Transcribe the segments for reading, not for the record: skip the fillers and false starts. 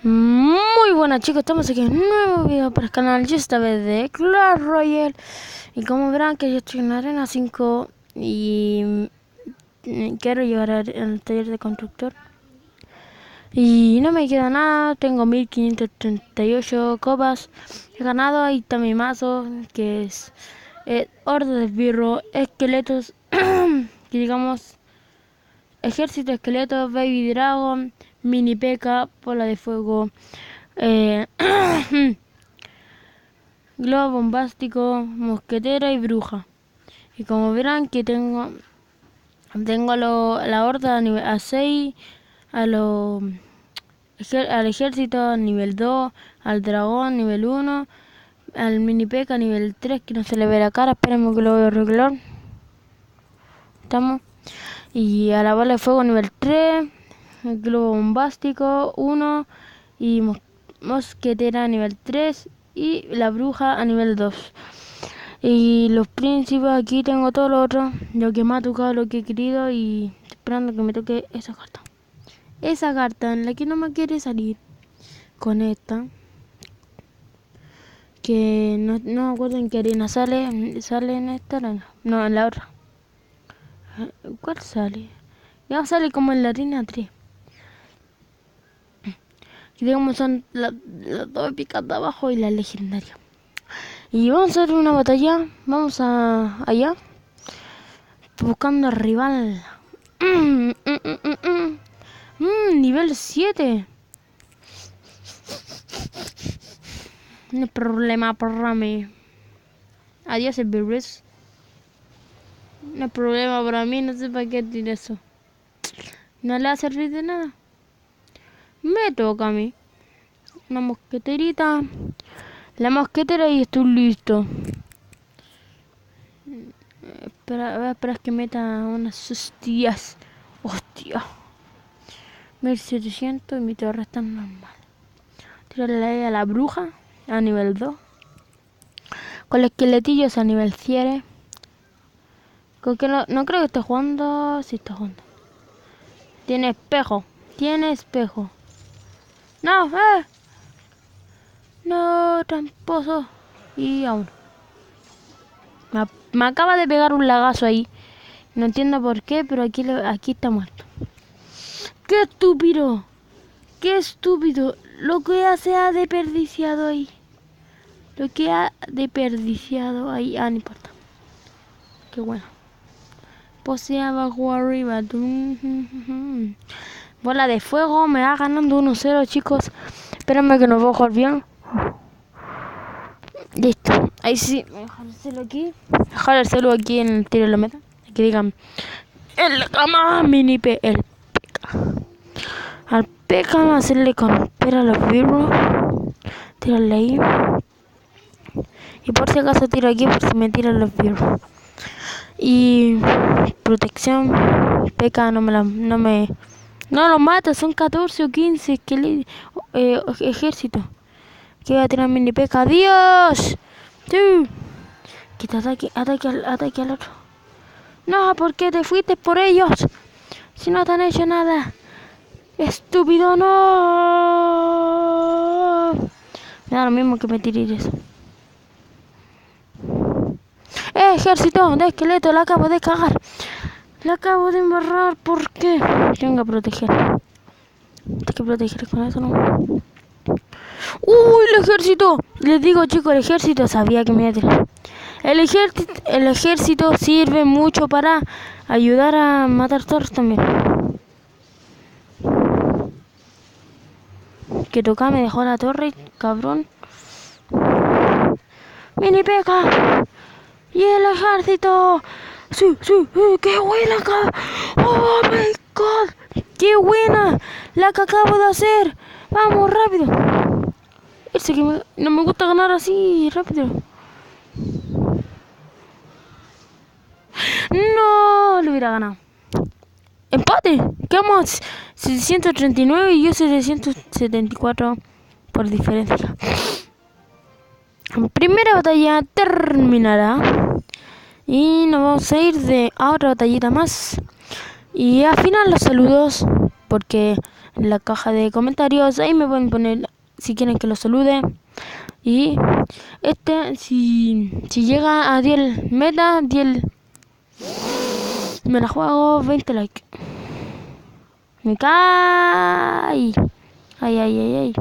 Muy buenas chicos, estamos aquí en un nuevo video para el canal, y esta vez de Clash Royale. Y como verán que yo estoy en la arena 5 y quiero llegar al taller de constructor. Y no me queda nada, tengo 1538 copas. He ganado, ahí está mi mazo, que es horda de esbirro, esqueletos, que digamos, ejército de esqueletos, baby dragon, mini P.E.K.K.A, bola de fuego, globo bombástico, mosquetera y bruja. Y como verán que tengo la horda a 6, al ejército a nivel 2, al dragón nivel 1, al mini P.E.K.K.A nivel 3, que no se le ve la cara, esperemos que lo vea arreglar. Estamos. Y a la bola de fuego nivel 3, el globo bombástico 1 y mosquetera nivel 3 y la bruja a nivel 2. Y los príncipes, aquí tengo todo lo otro, lo que me ha tocado, lo que he querido, y estoy esperando que me toque esa carta. Esa carta en la que no me quiere salir con esta. Que no me acuerdo en qué arena sale en esta arena. No, en la otra. ¿Cuál sale? Ya sale como en la arena 3. Que digamos son las dos épicas de abajo y la legendaria. Y vamos a hacer una batalla. Vamos allá. Buscando al rival. Nivel 7. No hay problema para mí. Adiós, el virus. No hay problema para mí. No sé para qué tiene eso. No le va a servir de nada. Me toca a mí. Una mosqueterita. La mosquetera y estoy listo. Voy a esperar que meta unas hostias. Hostia. 1700 y mi torre está normal. Tirarle a la bruja a nivel 2. Con los esqueletillos a nivel 7. Con que no creo que esté jugando. Sí está jugando. Tiene espejo. Tiene espejo. No, no, tramposo. Y aún. Me acaba de pegar un lagazo ahí. No entiendo por qué, pero aquí está muerto. ¡Qué estúpido! ¡Qué estúpido! Lo que ha desperdiciado ahí. Lo que ha desperdiciado ahí. Ah, no importa. Qué bueno. Posee abajo arriba. Bola de fuego. Me va ganando 1-0, chicos. Espérame que nos va a jugar bien. Listo. Ahí sí. Voy a dejárselo aquí. Dejárselo aquí en el tiro de la meta. Que digan. El cama mini P. El P.E.K.K.A. Al P.E.K.K.A vamos a hacerle con pera a los virus. Tírale ahí. Y por si acaso tiro aquí por si me tiran los virus. Y protección. P.E.K.K.A no lo mata, son 14 o 15 ejércitos. Que voy a tirar mini P.E.K.K.A. ¡Adiós! Sí. Quita ataque al otro. No, ¿por qué te fuiste por ellos? Si no te han hecho nada. ¡Estúpido, no! Me da lo mismo que me tiréis eso. Ejército de esqueleto, la acabo de cagar. La acabo de embarrar, ¿por qué? Tengo que proteger. Tengo que proteger con eso, ¿no? ¡Uy, el ejército! Les digo, chicos, el ejército sabía que me iba a tirar. El ejército sirve mucho para ayudar a matar toros también. Que toca, me dejó la torre, cabrón. Mini P.E.K.K.A. Y el ejército. Sí, qué buena. Oh my god, qué buena la que acabo de hacer. Vamos, rápido. No me gusta ganar así, rápido. No, lo hubiera ganado. Empate. Quedamos 739 y yo 774 por diferencia. Primera batalla terminará. Y nos vamos a ir a otra batallita más. Y al final los saludos, porque en la caja de comentarios. Ahí me pueden poner si quieren que lo salude. Y si llega a 10 meta, 10, me la juego 20 likes. Me cae. Ay.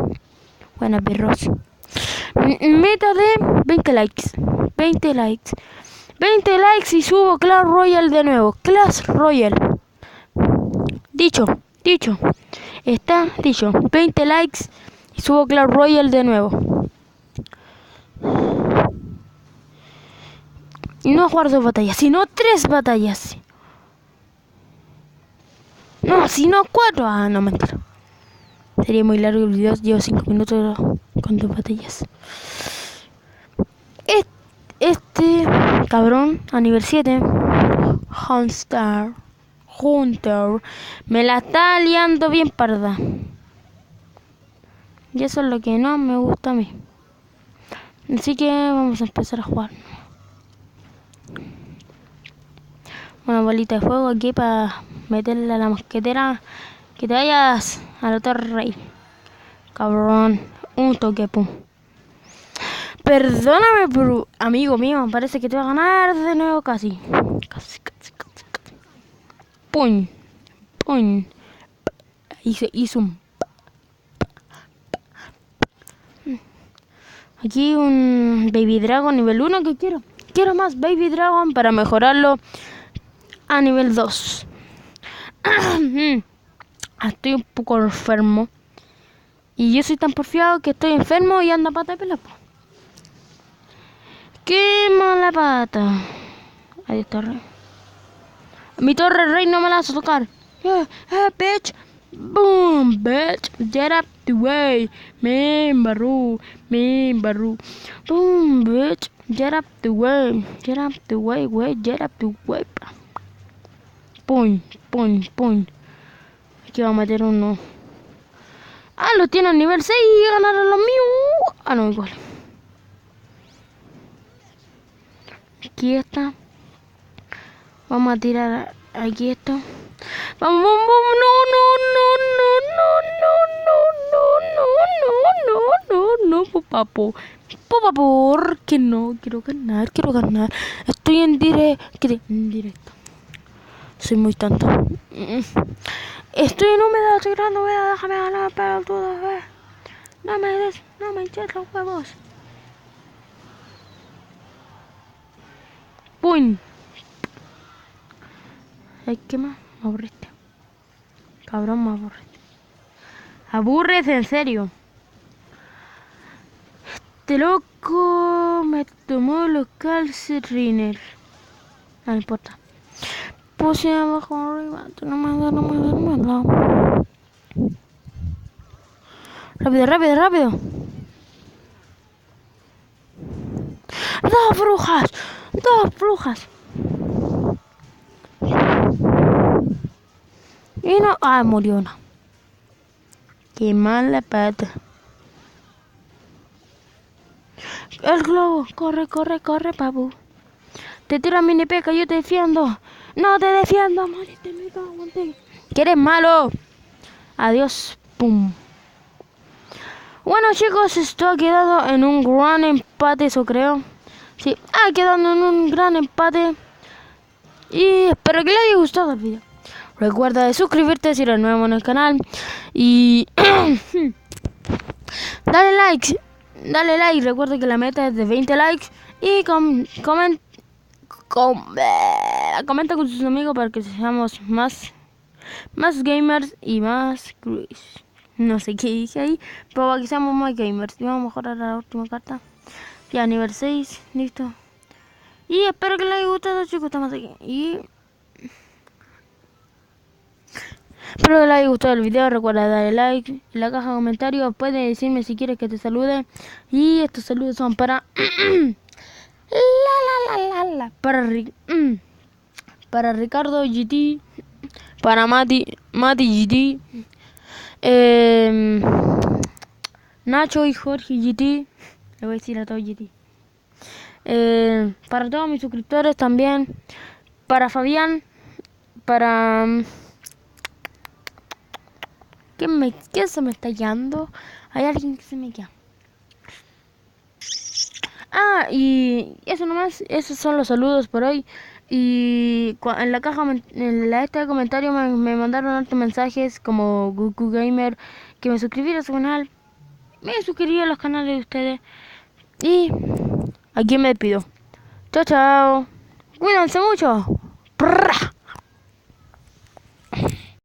Buena perros. Meta de 20 likes. 20 likes. 20 likes y subo Clash Royale de nuevo. Clash Royale. Dicho. Está dicho. 20 likes y subo Clash Royale de nuevo. Y no jugar 2 batallas, sino 3 batallas. No, sino 4. Ah, no, mentira. Sería muy largo el video. Llevo 5 minutos con 2 batallas. Este cabrón a nivel 7, Hunter, me la está liando bien parda. Y eso es lo que no me gusta a mí. Así que vamos a empezar a jugar. Una bolita de fuego aquí para meterle a la mosquetera. Que te vayas a la torre rey. Cabrón, un toque, pum. Perdóname, pero amigo mío, parece que te va a ganar de nuevo casi. Casi. Pum. Hizo un... Aquí un Baby Dragon nivel 1 que quiero. Quiero más Baby Dragon para mejorarlo a nivel 2. Estoy un poco enfermo. Y yo soy tan porfiado que estoy enfermo y ando a pata de pelapa. ¡Qué mala pata! Adiós, torre. Mi torre rey no me la vas a tocar. Bitch. Boom, bitch. Get up the way. Me embarrú. Boom, bitch. Get up the way. Get up the way. Pum. Aquí va a meter uno. Ah, lo tiene a nivel 6 y ganaron los míos. Ah, no, igual. Aquí está. Vamos a tirar aquí esto. Vamos. No, papo. ¿Por qué no? Quiero ganar. Estoy en directo. Soy muy tonto. Estoy en humedad, estoy grande, déjame ganar, pero tú no me hinches los huevos. ¡Pum! Ay, ¿qué más? Me aburriste. Cabrón, me aburriste. Aburres, en serio. Este loco me tomó los calcetines. No importa. Puse abajo arriba. No me da. Rápido. ¡Dos brujas! Y no... Ah, murió una. Qué mala pata. El globo. Corre, papu. Te tiro a mini peca, yo te defiendo. No te defiendo, moriste, me cago en ti. Que eres malo. Adiós, pum. Bueno, chicos, esto ha quedado en un gran empate, eso creo. Sí, ha quedado en un gran empate. Y espero que les haya gustado el video. Recuerda de suscribirte si eres nuevo en el canal. Y dale like. Recuerda que la meta es de 20 likes. Y comenta con sus amigos para que seamos más gamers y más cruise. No sé qué dije ahí, pero para que seamos más gamers. Y vamos a mejorar la última carta. Ya, nivel 6, listo. Y espero que les haya gustado, chicos. Estamos aquí. Y espero que les haya gustado el video. Recuerda darle like. En la caja de comentarios puedes decirme si quieres que te salude. Y estos saludos son para para Ricardo GT, para Mati GT, Nacho y Jorge GT. Le voy a decir a todos GT. Para todos mis suscriptores también. Para Fabián. Para... ¿Qué se me está guiando? Hay alguien que se me guía. Ah, y eso nomás, esos son los saludos por hoy. Y en la caja, en la esta de comentarios me mandaron otros mensajes como Goku Gamer, que me suscribiera a su canal. Me suscribí a los canales de ustedes. Y aquí me despido. Chao, chao. Cuídense mucho. Prrra.